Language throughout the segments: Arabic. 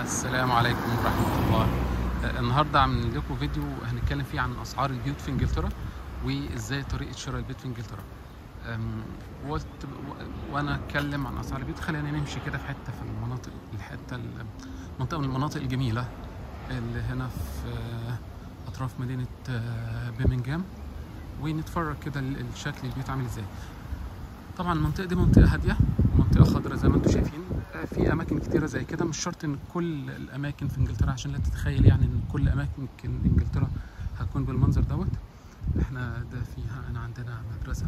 السلام عليكم ورحمة الله. النهاردة عاملين لكم فيديو هنتكلم فيه عن أسعار البيوت في إنجلترا وإزاي طريقة شراء البيت في إنجلترا. قلت وأنا أتكلم عن أسعار البيوت خلينا نمشي كده في حتة في منطقة من المناطق الجميلة اللي هنا في أطراف مدينة برمنجهام، ونتفرج كده الشكل البيوت عامل إزاي. طبعا المنطقة دي منطقة هادية، منطقة خضراء زي ما انتم شايفين. في أماكن كتيرة زي كده، مش شرط إن كل الأماكن في إنجلترا، عشان لا تتخيل يعني إن كل أماكن إنجلترا هتكون بالمنظر دوت. إحنا ده فيها أنا عندنا مدرسة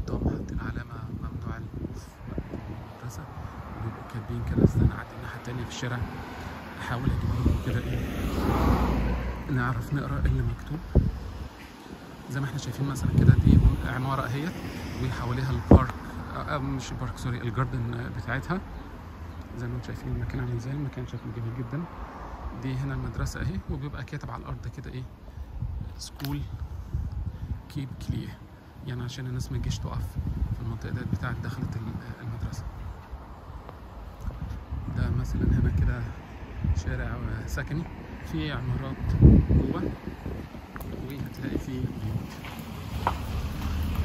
حاطين علامة ممنوع الوقوف وقت المدرسة، وبيبقوا كاتبين كده. استنى أعدي الناحية التانية في الشارع أحاول أجيب لكم كده إيه نعرف نقرأ اللي مكتوب. زي ما احنا شايفين مثلا كده، دي عمارة اهيت وحواليها البارك، مش البارك سوري، الجاردن بتاعتها. زي ما انتم شايفين المكان عامل ازاي، المكان شكله جميل جدا. دي هنا المدرسة اهي، وبيبقى كاتب على الارض كده ايه سكول كيب كلير، يعني عشان الناس ما تجيش تقف في المنطقة ديت بتاعت دخلة المدرسة. ده مثلا هنا كده شارع سكني، في عمارات جوه، وهتلاقي فيه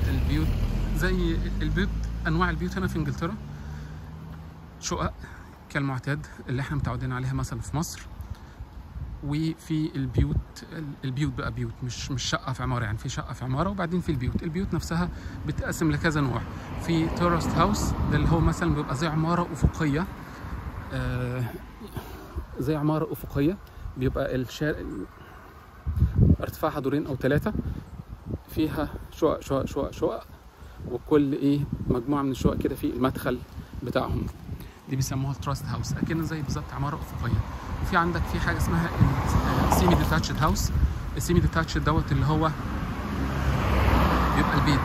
البيوت زي البيوت. انواع البيوت هنا في انجلترا شقق كالمعتاد اللي احنا متعودين عليها مثلا في مصر، وفي البيوت بقى بيوت، مش شقه في عماره، يعني في شقه في عماره وبعدين في البيوت نفسها بتقسم لكذا نوع. في تورست هاوس، ده اللي هو مثلا بيبقى زي عماره افقيه، زي عماره افقيه، بيبقى الشارع ارتفاعها دورين او ثلاثه، فيها شقق شقق شقق شقق، وكل ايه مجموعه من الشقق كده في المدخل بتاعهم. دي بيسموها التراست هاوس، اكن زي بالظبط عماره افقيه. وفي عندك في حاجه اسمها السيمي ديتاتشد هاوس. السيمي ديتاتشد دوت اللي هو بيبقى البيت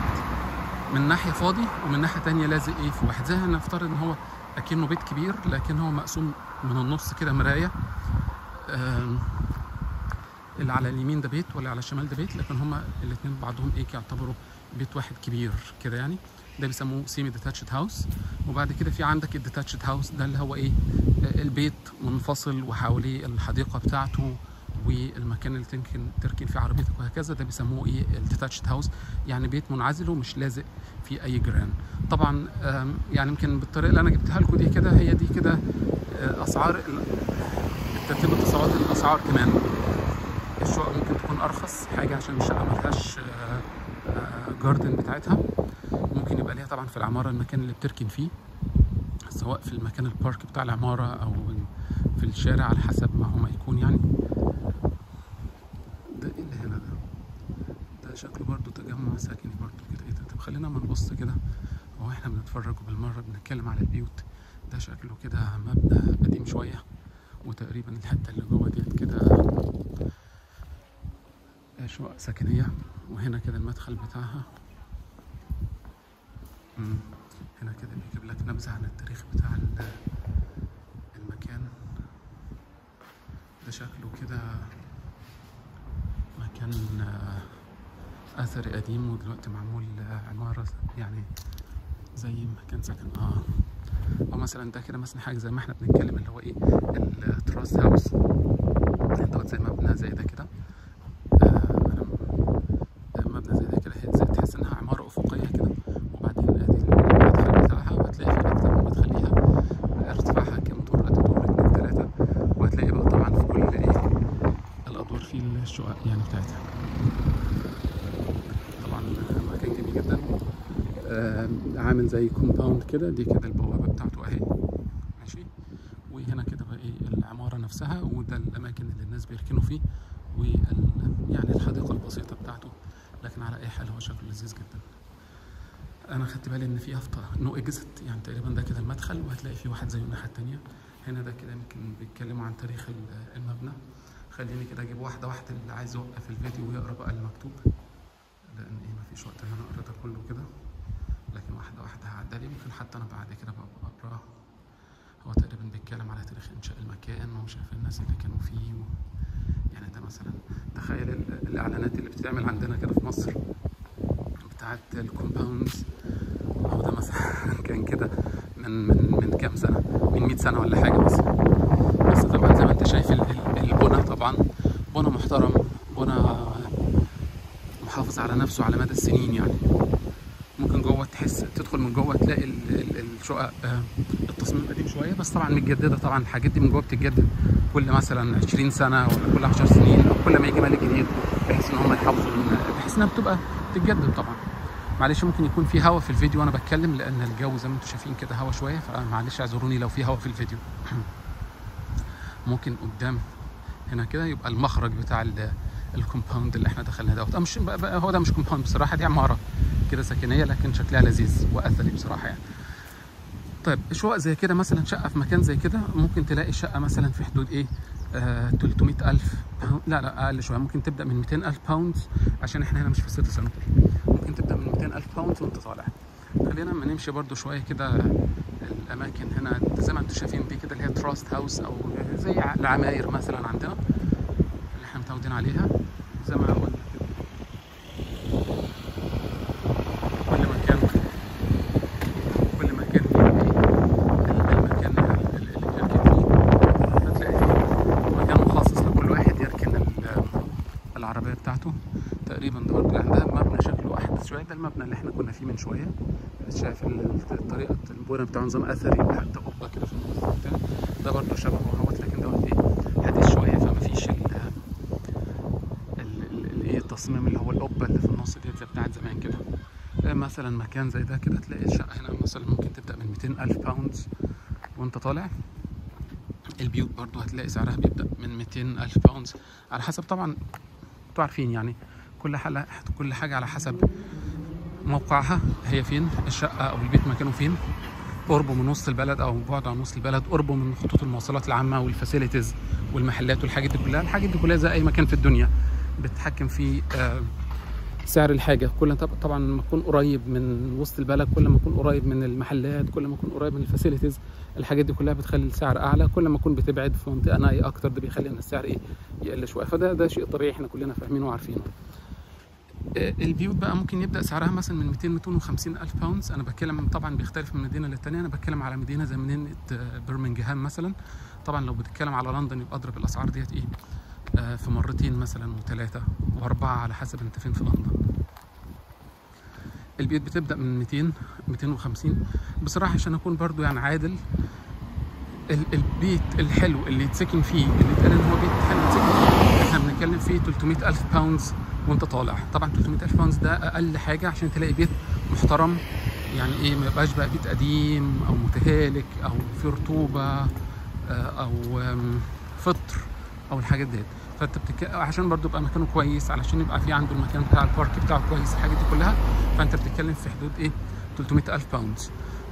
من ناحيه فاضي ومن ناحيه تانية لازق ايه في واحد، زي هنفترض ان هو اكنه بيت كبير لكن هو مقسوم من النص كده مرايه. اللي على اليمين ده بيت واللي على الشمال ده بيت، لكن هما الاثنين بعضهم ايه يعتبروا بيت واحد كبير كده يعني. ده بيسموه سيمي ديتاتشد هاوس. وبعد كده في عندك الديتاتشد هاوس، ده اللي هو ايه البيت منفصل وحواليه الحديقه بتاعته والمكان اللي تركن فيه عربيتك وهكذا. ده بيسموه ايه الديتاتشد هاوس، يعني بيت منعزل ومش لازق في اي جيران. طبعا يعني يمكن بالطريقه اللي انا جبتها لكم دي كده، هي دي كده اسعار ترتيب اتصالات الاسعار. كمان الشقق ممكن تكون ارخص حاجه عشان الشقه ملهاش جاردن بتاعتها. ممكن يبقى ليها طبعا في العماره المكان اللي بتركن فيه، سواء في المكان البارك بتاع العماره او في الشارع على حسب ما هو ما يكون يعني. ده ايه اللي هنا ده شكله برضو تجمع سكني برضو كده. ايه ده؟ طب خلينا ما نبص كده، هو احنا بنتفرج وبالمره بنتكلم على البيوت. ده شكله كده مبنى قديم شويه، وتقريبا الحته اللي جوه ديت كده شقق سكنية. وهنا كده المدخل بتاعها. هنا كده بيجيب لك نبذة عن التاريخ بتاع المكان. ده شكله كده مكان أثري قديم، ودلوقتي معمول عمارة يعني زي مكان سكن. أو مثلا ده كده مثلا حاجة زي ما احنا بنتكلم اللي هو ايه التراست هاوس دوت، زي مبنى زي ده كده. مبنى زي ده كده زي تحس انها عماره افقيه كده، وبعدين ادي المدخل بتاعها، وهتلاقي في اكتر من مدخل ليها. ارتفاعها كام دور؟ قد دور 2 3. وهتلاقي بقى طبعا في كل ايه الادوار في الشقق يعني بتاعتها. طبعا مكان جميل جدا، عامل زي كومباوند كده. دي كده البوابه بتاعته اهي ماشي. وهنا كده بقى ايه العماره نفسها، وده الاماكن اللي الناس بيركنوا فيه، يعني الحديقه البسيطه بتاعته. لكن على اي حال هو شكله لذيذ جدا. انا خدت بالي ان فيه يافطه نو اكزيت، يعني تقريبا ده كده المدخل، وهتلاقي فيه واحد زيه الناحيه التانيه. هنا ده كده يمكن بيتكلموا عن تاريخ المبنى. خليني كده اجيب واحده واحده، اللي عايز يوقف الفيديو ويقرا بقى اللي مكتوب، لان ايه مفيش وقت ان انا اقرا ده كله كده. لكن واحده واحده هعدي، ممكن حتى انا بعد كده بقى اقراه. هو تقريبا بيتكلم على تاريخ انشاء المكان وشاف الناس اللي كانوا فيه يعني ده مثلا تخيل الاعلانات اللي بتتعمل عندنا كده في مصر بتاعت الكومباوندز، او ده مثلا كان كده من كام سنه، من 100 سنه ولا حاجه. بس ده على نفسه على مدى السنين يعني. ممكن جوه تحس تدخل من جوه تلاقي الشقق التصميم قديم شويه، بس طبعا متجدده. طبعا الحاجات دي من جوه بتتجدد كل مثلا 20 سنه ولا كل 10 سنين، او كل ما يجي مالك جديد بحيث ان هم يحافظوا، بحيث انها بتبقى تتجدد طبعا. معلش ممكن يكون في هوا في الفيديو وانا بتكلم، لان الجو زي ما انتم شايفين كده هوا شويه، فمعلش اعذروني لو في هوا في الفيديو. ممكن قدام هنا كده يبقى المخرج بتاع الكومباوند اللي احنا دخلنا دوت. مش هو ده مش كومباوند بصراحه، دي عماره كده سكنيه لكن شكلها لذيذ واثري بصراحه يعني. طيب شقق زي كده مثلا، شقه في مكان زي كده ممكن تلاقي شقه مثلا في حدود ايه 300,000 باوند، لا اقل شويه، ممكن تبدا من 200,000 باوند، عشان احنا هنا مش في سيتي سنتر. ممكن تبدا من 200,000 باوند وانت طالع. خلينا اما نمشي برده شويه كده. الاماكن هنا زي ما انتم شايفين دي كده اللي هي تراست هاوس، او زي العماير مثلا عندنا اللي احنا متعودين عليها. زي ما قلنا كل مكان المكان اللي بيركن فيه هتلاقي فيه مكان مخصص لكل واحد يركن العربيه بتاعته تقريبا. ده برضه عندها مبنى شكله احدث شويه، ده المبنى اللي احنا كنا فيه من شويه. شايف طريقه البناء بتاعه نظام اثري، حتى قبه كده في النص بتاع ده برضه شبهه اهوت، لكن دوت ايه حديث شويه، فما فيش التصميم اللي هو القبه اللي في النص ديت زي بتاعت زمان كده. مثلا مكان زي ده كده تلاقي الشقه هنا مثلا ممكن تبدا من 200,000 باوند وانت طالع. البيوت برضه هتلاقي سعرها بيبدا من 200,000 باوند على حسب طبعا، انتوا عارفين يعني كل حاجه على حسب موقعها، هي فين الشقه او البيت مكانه فين، قربه من وسط البلد او بعده عن وسط البلد، قربه من خطوط المواصلات العامه والفاسيلتيز والمحلات والحاجات دي كلها. الحاجات دي كلها زي اي مكان في الدنيا بتتحكم في سعر الحاجه. كل طبعا ما تكون قريب من وسط البلد، كل ما يكون قريب من المحلات، كل ما يكون قريب من الفاسيلتيز، الحاجات دي كلها بتخلي السعر اعلى. كل ما يكون بتبعد في منطقه نائيه اكتر ده بيخلي ان السعر يقل شويه. فده شيء طبيعي احنا كلنا فاهمينه وعارفينه. البيوت بقى ممكن يبدا سعرها مثلا من 250,000 باوند. انا بتكلم طبعا بيختلف من مدينه للتانيه، انا بتكلم على مدينه زي مدينه برمنجهام مثلا. طبعا لو بتتكلم على لندن يبقى اضرب الاسعار ديت ايه في مرتين مثلا وثلاثه واربعه على حسب انت فين في لندن. البيوت بتبدا من 250 بصراحه، عشان اكون برضو يعني عادل. البيت الحلو اللي يتسكن فيه، اللي يتقال ان هو بيت حلو يتسكن فيه، احنا بنتكلم فيه 300,000 باوند وانت طالع. طبعا 300,000 باوند ده اقل حاجه عشان تلاقي بيت محترم، يعني ايه ما يبقاش بقى بيت قديم او متهالك او فيه رطوبه او فطر او الحاجات ديت. فانت عشان برضو يبقى مكانه كويس، علشان يبقى في عنده المكان بتاع البارك بتاعه كويس، الحاجات دي كلها، فانت بتتكلم في حدود ايه 300,000 باوند.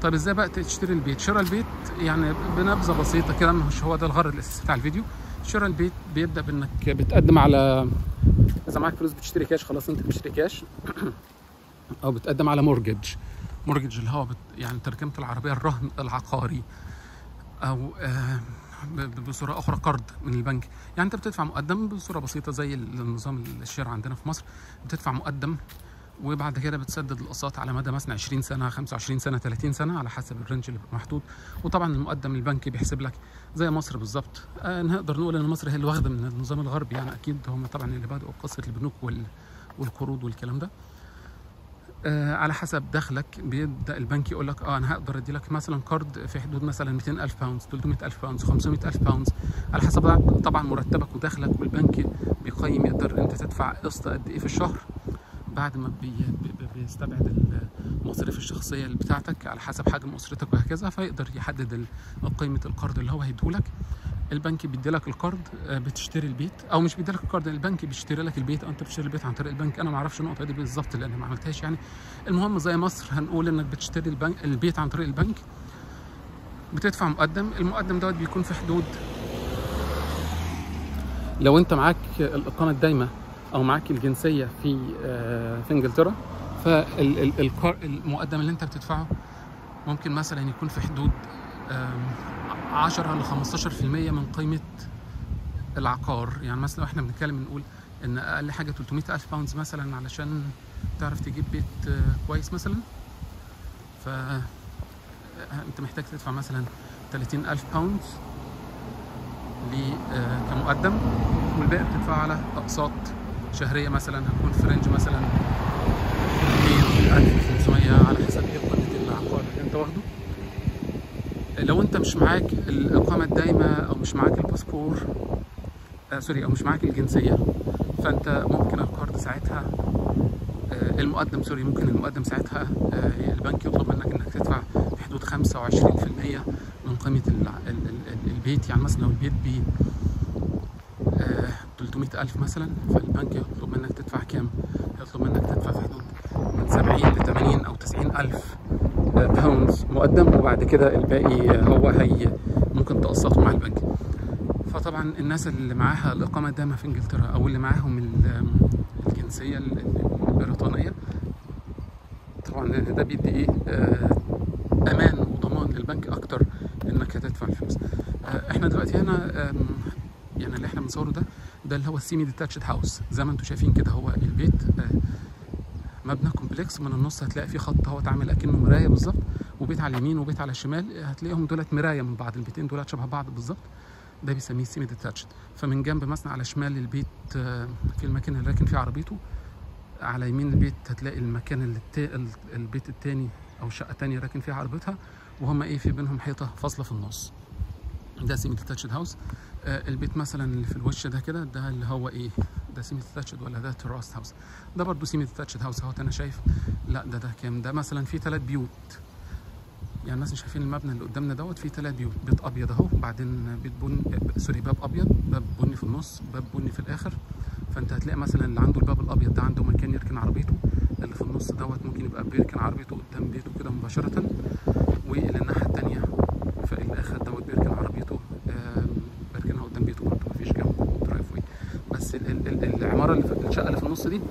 طيب ازاي بقى تشتري البيت؟ شراء البيت يعني بنبذه بسيطه كده، مش هو ده الغرض الاساسي بتاع الفيديو. شراء البيت بيبدا بانك بتقدم على، اذا معاك فلوس بتشتري كاش، خلاص انت بتشتري كاش، او بتقدم على مورجج اللي هو يعني ترجمه العربيه الرهن العقاري، او بصوره اخرى قرض من البنك. يعني انت بتدفع مقدم بصوره بسيطه زي النظام الشراء عندنا في مصر، بتدفع مقدم وبعد كده بتسدد الاقساط على مدى مثلا 20 سنه 25 سنه 30 سنه على حسب الرينج اللي بيبقى محدود. وطبعا المقدم البنكي بيحسب لك زي مصر بالظبط. نقدر نقول ان مصر هي اللي واخده من النظام الغربي، يعني اكيد هم طبعا اللي بدأوا قصه البنوك والقروض والكلام ده. على حسب دخلك بيبدا البنك يقول لك انا هقدر ادي لك مثلا قرض في حدود مثلا 200,000 باوند 300,000 باوند 500,000 باوند على حسب طبعا مرتبك ودخلك، والبنك بيقيم يقدر انت تدفع قسط قد ايه في الشهر بعد ما بيستبعد المصاريف الشخصيه اللي بتاعتك على حسب حجم اسرتك وهكذا، فيقدر يحدد قيمه القرض اللي هو هيديهولك. البنك بيدي لك القرض، بتشتري البيت، او مش بيدي لك القرض، البنك بيشتري لك البيت، او انت بتشتري البيت عن طريق البنك. انا ما اعرفش النقطه دي بالظبط لان ما عملتهاش يعني. المهم زي مصر هنقول انك بتشتري البيت عن طريق البنك، بتدفع مقدم. المقدم دوت بيكون في حدود، لو انت معاك الاقامه الدايمه او معاك الجنسيه في انجلترا، فالمقدم اللي انت بتدفعه ممكن مثلا يكون في حدود 10 ل 15% من قيمه العقار. يعني مثلا احنا بنتكلم نقول ان اقل حاجه 300,000 باوند مثلا علشان تعرف تجيب بيت كويس مثلا، فانت محتاج تدفع مثلا 30,000 باوند كمقدم، والباقي بتدفعه على اقساط شهريه مثلا هتكون في رينج مثلا 1500 على حسب ايه قيمة العقار اللي انت واخده. لو انت مش معاك الإقامة الدايمة أو مش معاك الباسبور أو مش معاك الجنسية، فانت ممكن القرض ساعتها ممكن المقدم ساعتها البنك يطلب منك انك تدفع في حدود 25% من قيمة البيت. يعني مثلا لو البيت ب 300,000 مثلا، فالبنك يطلب منك تدفع كام؟ يطلب منك تدفع في حدود من 70 ل 80 أو 90,000 باوندز مقدم، وبعد كده الباقي هي ممكن تقسطه مع البنك. فطبعا الناس اللي معاها الإقامة الدائمة في إنجلترا أو اللي معاهم الجنسية البريطانية، طبعا ده بيدي ايه امان وضمان للبنك اكتر انك هتدفع الفلوس. احنا دلوقتي هنا يعني اللي احنا بنصوره ده اللي هو السيمي ديتاتشد هاوس. زي ما انتم شايفين كده، هو البيت مبنى كومبلكس، من النص هتلاقي فيه خط اهو اتعمل اكنه مرايه بالظبط، وبيت على اليمين وبيت على الشمال هتلاقيهم دولت مرايه من بعض، البيتين دولت شبه بعض بالظبط. ده بيسميه سيمي ديتاتشد. فمن جنب مثلا على شمال البيت في المكان اللي راكن فيه عربيته، على يمين البيت هتلاقي المكان اللي البيت التاني او الشقه التانيه راكن فيها عربيتها، وهم ايه في بينهم حيطه فاصله في النص. ده سيمي ديتاتشد هاوس. البيت مثلا اللي في الوش ده كده، ده اللي هو ايه، ده سيمي ديتاتشد ولا ده تراست هاوس؟ ده برضو سيمي ديتاتشد هاوس اهوت. انا شايف لا ده كام؟ ده مثلا فيه 3 بيوت. يعني الناس شايفين المبنى اللي قدامنا دوت فيه 3 بيوت، بيت ابيض اهو، وبعدين بيت بني باب ابيض، باب بني في النص، باب بني في الاخر. فانت هتلاقي مثلا اللي عنده الباب الابيض ده عنده مكان يركن عربيته، اللي في النص دوت ممكن يبقى بيركن عربيته قدام بيته كده مباشره، واللي الناحيه الثانيه في الاخر دوت بيركن عربيته بيركنها قدام بيته برضه، مفيش جنبه درايف واي. بس العماره اللي في الشقه اللي في النص دي،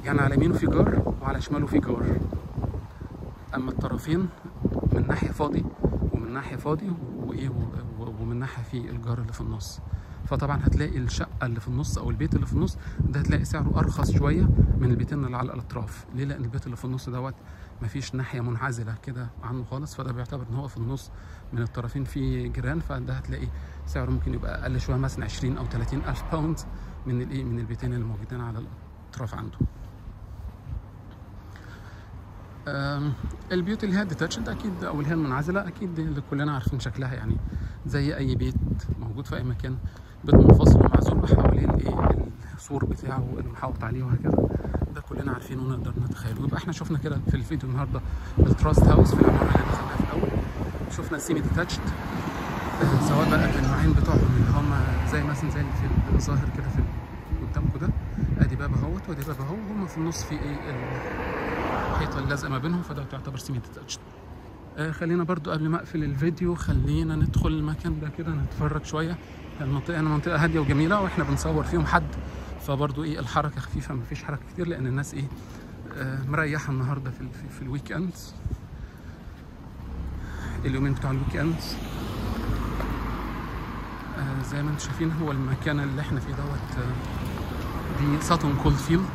يعني على يمينه في جار وعلى شماله في جار، اما الطرفين من ناحيه فاضي ومن ناحيه فاضي ومن ناحيه في الجار اللي في النص. فطبعا هتلاقي الشقه اللي في النص او البيت اللي في النص ده هتلاقي سعره ارخص شويه من البيتين اللي على الاطراف. ليه؟ لان البيت اللي في النص دوت مفيش ناحيه منعزله كده عنه خالص، فده بيعتبر ان هو في النص من الطرفين في جيران، فده هتلاقي سعره ممكن يبقى اقل شويه، مثلا 20 او 30 الف باوند من البيتين اللي موجودين على الاطراف عنده. البيوت اللي هي ديتاتشد اكيد، او اللي هي المنعزله اكيد اللي كلنا عارفين شكلها، يعني زي اي بيت موجود في اي مكان، بيت منفصل ومعزول وحواليه السور بتاعه المحاوط عليه وهكذا. ده كلنا عارفينه ونقدر نتخيله. يبقى احنا شفنا كده في الفيديو النهارده التراست هاوس في العماره اللي دخلناها في الاول، شفنا السيمي ديتاتشد سواء بقى بالنوعين بتوعهم اللي هم زي مثلا زي في الظاهر كده في قدامكم ده، ادي باب اهوت وادي باب اهو، وهم في النص في ايه الحيطه اللي لازقه ما بينهم، فده تعتبر سيمي ديتاتشد. خلينا برضو قبل ما اقفل الفيديو خلينا ندخل المكان ده كده نتفرج شويه. المنطقه هنا منطقه هاديه وجميله، واحنا بنصور فيهم حد، فبرضو ايه الحركه خفيفه، مفيش حركه كتير، لان الناس ايه مريحه النهارده في الويك اندز، اليومين بتوع الويك اندز. زي ما انتم شايفين هو المكان اللي احنا فيه دوت دي ساتون كولدفيلد،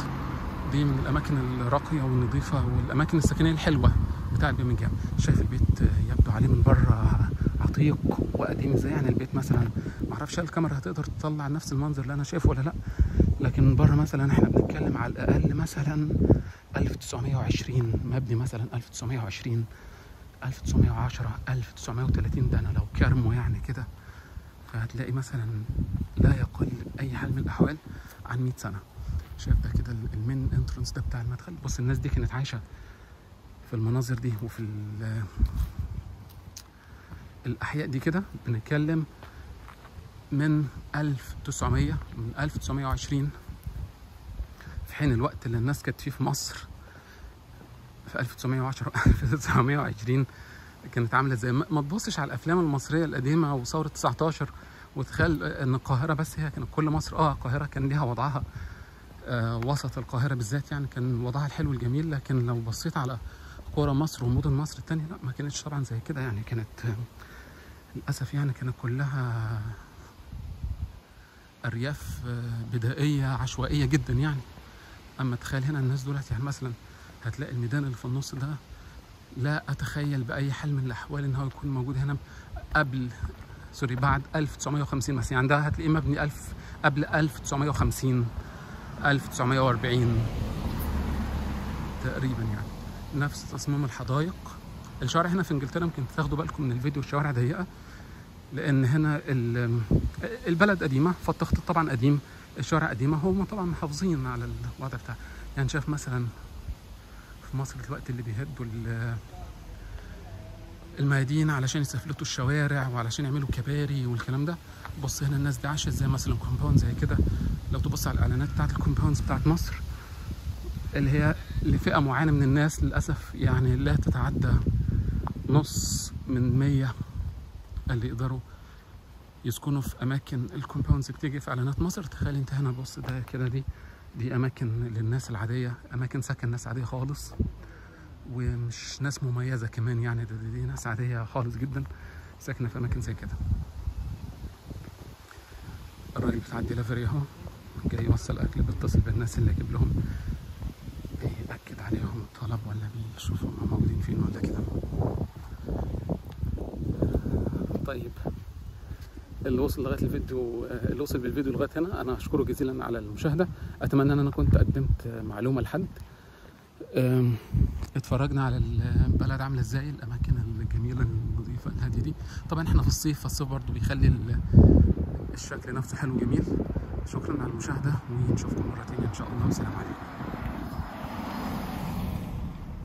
دي من الاماكن الراقيه والنظيفه والاماكن السكنيه الحلوه بتاع برمنجهام. شايف البيت يبدو عليه من بره عتيق وقديم ازاي، يعني البيت مثلا معرفش الكاميرا هتقدر تطلع نفس المنظر اللي انا شايفه ولا لا، لكن من بره مثلا احنا بنتكلم على الاقل مثلا 1920 مبني، مثلا 1920 1910 1930، ده انا لو كرمه يعني كده فهتلاقي مثلا لا يقل باي حال من الاحوال عن 100 سنه. شايف ده كده المين انترنس ده بتاع المدخل. بص الناس دي كانت عايشه في المناظر دي وفي الاحياء دي كده، بنتكلم من 1920 في حين الوقت اللي الناس كانت فيه في مصر في 1910 1920 كانت عامله زي ما تبصش على الافلام المصريه القديمه وثوره 19 وتخيل ان القاهره بس هي كانت كل مصر. القاهره كان ليها وضعها، وسط القاهره بالذات يعني كان وضعها الحلو الجميل، لكن لو بصيت على قرى مصر ومدن مصر التانية لا ما كانتش طبعا زي كده، يعني كانت للاسف يعني كانت كلها ارياف بدائيه عشوائيه جدا يعني. اما تخيل هنا الناس دولت، يعني مثلا هتلاقي الميدان اللي في النص ده لا اتخيل باي حال من الاحوال ان هو يكون موجود هنا بعد 1950 مثلا، يعني ده هتلاقيه مبني قبل 1950 1940. تقريبا يعني، نفس تصميم الحدائق. الشوارع هنا في انجلترا يمكن تاخدوا بالكم من الفيديو الشوارع ضيقه، لان هنا البلد قديمه، فالتخطيط طبعا قديم، الشوارع قديمه، هم طبعا محافظين على الوضع بتاع. يعني شايف مثلا في مصر دلوقتي اللي بيهدوا الميادين علشان يسفلتوا الشوارع وعلشان يعملوا كباري والكلام ده. بص هنا الناس دي عايشه ازاي، مثلا كومباوند زي كده، لو تبص على الاعلانات بتاعت الكومباوندز بتاعت مصر اللي هي لفئه معينه من الناس، للاسف يعني لا تتعدى نص من 100 اللي يقدروا يسكنوا في اماكن الكومباوندز بتيجي في اعلانات مصر. تخيل انت هنا، بص ده كده، دي اماكن للناس العاديه، اماكن سكن ناس عاديه خالص، ومش ناس مميزه كمان يعني، دي ناس عاديه خالص جدا ساكنه في اماكن زي كده. الراجل بتاع الدليفري اهو جاي يوصل اكل، بيتصل بالناس اللي يجيب لهم، بيأكد عليهم الطلب ولا بيشوفوا هم موجودين فين ولا كده. طيب اللي وصل لغايه الفيديو، اللي وصل بالفيديو لغايه هنا، انا اشكره جزيلا على المشاهده. اتمنى ان انا كنت قدمت معلومه لحد. اتفرجنا على البلد عامله ازاي، الاماكن الجميله النظيفه الهاديه دي. طبعا احنا في الصيف، فالصيف برضو بيخلي الشكل نفسه حلو جميل. شكرا على المشاهده، ونشوفكم مره تانيه ان شاء الله، والسلام عليكم.